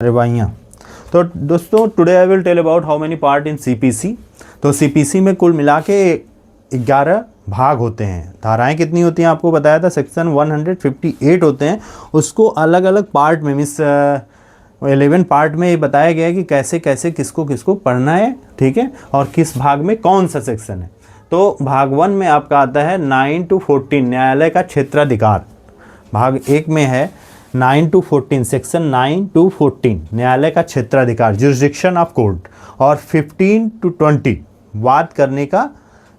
कार्रवाइयाँ। तो दोस्तों today I will tell about how many part in CPC. तो CPC में कुल मिला के 11 भाग होते हैं। धाराएं कितनी होती हैं आपको बताया था, सेक्शन 158 होते हैं। उसको अलग अलग पार्ट में मीन्स 11 पार्ट में ये बताया गया है कि कैसे कैसे किसको किसको पढ़ना है, ठीक है, और किस भाग में कौन सा सेक्शन है। तो भाग 1 में आपका आता है 9 to 14 न्यायालय का क्षेत्राधिकार। भाग 1 में है 9 to 14, सेक्शन 9 to 14 न्यायालय का क्षेत्राधिकार, जुरिस्डिक्शन ऑफ कोर्ट। और 15 to 20 वाद करने का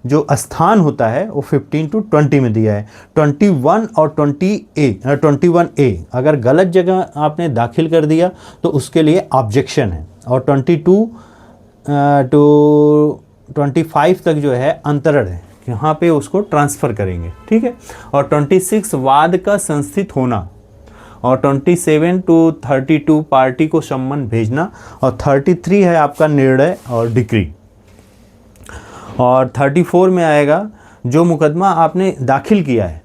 जो स्थान होता है वो 15 to 20 में दिया है। 21 और 21A अगर गलत जगह आपने दाखिल कर दिया तो उसके लिए ऑब्जेक्शन है। और 22 to 25 तक जो है अंतरण है, यहाँ पे उसको ट्रांसफ़र करेंगे, ठीक है। और 26 वाद का संस्थित होना। और 27 to 32 पार्टी को सम्मन भेजना। और 33 है आपका निर्णय और डिक्री। और 34 में आएगा जो मुकदमा आपने दाखिल किया है,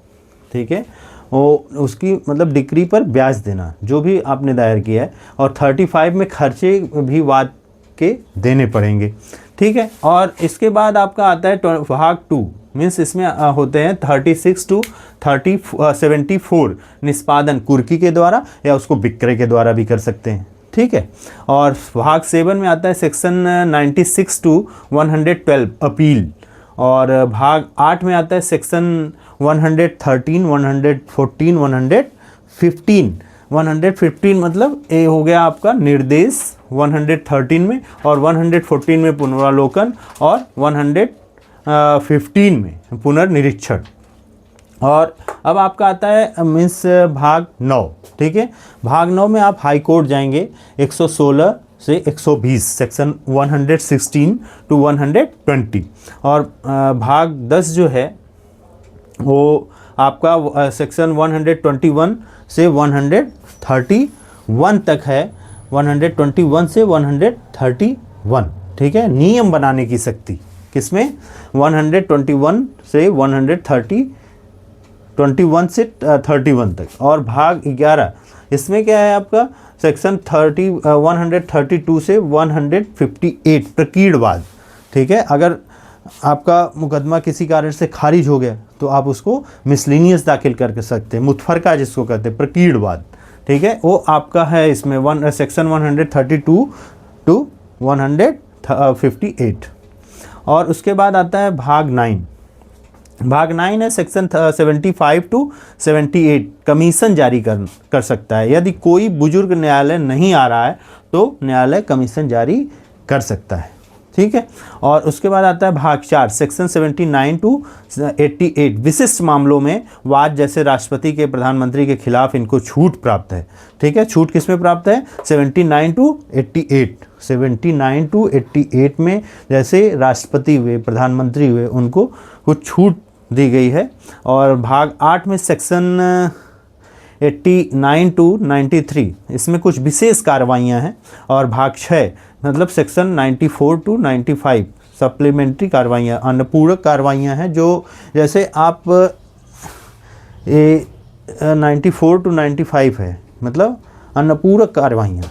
ठीक है, वो उसकी मतलब डिक्री पर ब्याज देना जो भी आपने दायर किया है। और 35 में खर्चे भी वाद के देने पड़ेंगे, ठीक है। और इसके बाद आपका आता है भाग 2 मीन्स इसमें होते हैं 36 to 74 निष्पादन कुर्की के द्वारा या उसको विक्रय के द्वारा भी कर सकते हैं, ठीक है। और भाग 7 में आता है सेक्शन 96 to 112 अपील। और भाग 8 में आता है सेक्शन 113, 114, 115 मतलब ये हो गया आपका निर्देश 113 में, और 114 में पुनरावलोकन, और 115 में पुनर्निरीक्षण। और अब आपका आता है मीन्स भाग 9, ठीक है। भाग 9 में आप हाई कोर्ट जाएंगे 116 से 120, सेक्शन 116 to 120। और भाग 10 जो है वो आपका सेक्शन 121 से 131 तक है, 121 से 131, ठीक है। नियम बनाने की शक्ति किसमें, 121 से 121 से 31 तक। और भाग 11 इसमें क्या है आपका सेक्शन 132 से 158 प्रकीर्णवाद, ठीक है। अगर आपका मुकदमा किसी कारण से खारिज हो गया तो आप उसको मिसलिनियस दाखिल कर सकते हैं, मुतफरका जिसको कहते हैं प्रकीर्णवाद, ठीक है, वो आपका है इसमें सेक्शन 132 to 158। और उसके बाद आता है भाग 9। भाग 9 है सेक्शन 75 to 78 कमीशन जारी कर सकता है। यदि कोई बुजुर्ग न्यायालय नहीं आ रहा है तो न्यायालय कमीशन जारी कर सकता है, ठीक है। और उसके बाद आता है भाग 4 सेक्शन 79 to 88 विशिष्ट मामलों में वाद, जैसे राष्ट्रपति के प्रधानमंत्री के खिलाफ इनको छूट प्राप्त है, ठीक है। छूट किसमें प्राप्त है, 79 to 88, 79 to 88 में जैसे राष्ट्रपति हुए, प्रधानमंत्री हुए, उनको कुछ छूट दी गई है। और भाग 8 में सेक्शन 89 to 93 इसमें कुछ विशेष कार्रवाइयाँ हैं। और भाग 6 मतलब सेक्शन 94 to 95 सप्लीमेंट्री कार्रवाइयाँ, अनुपूरक कार्रवाइयाँ हैं, जो जैसे आप ये 94 to 95 है मतलब अनुपूरक कार्रवाइयाँ,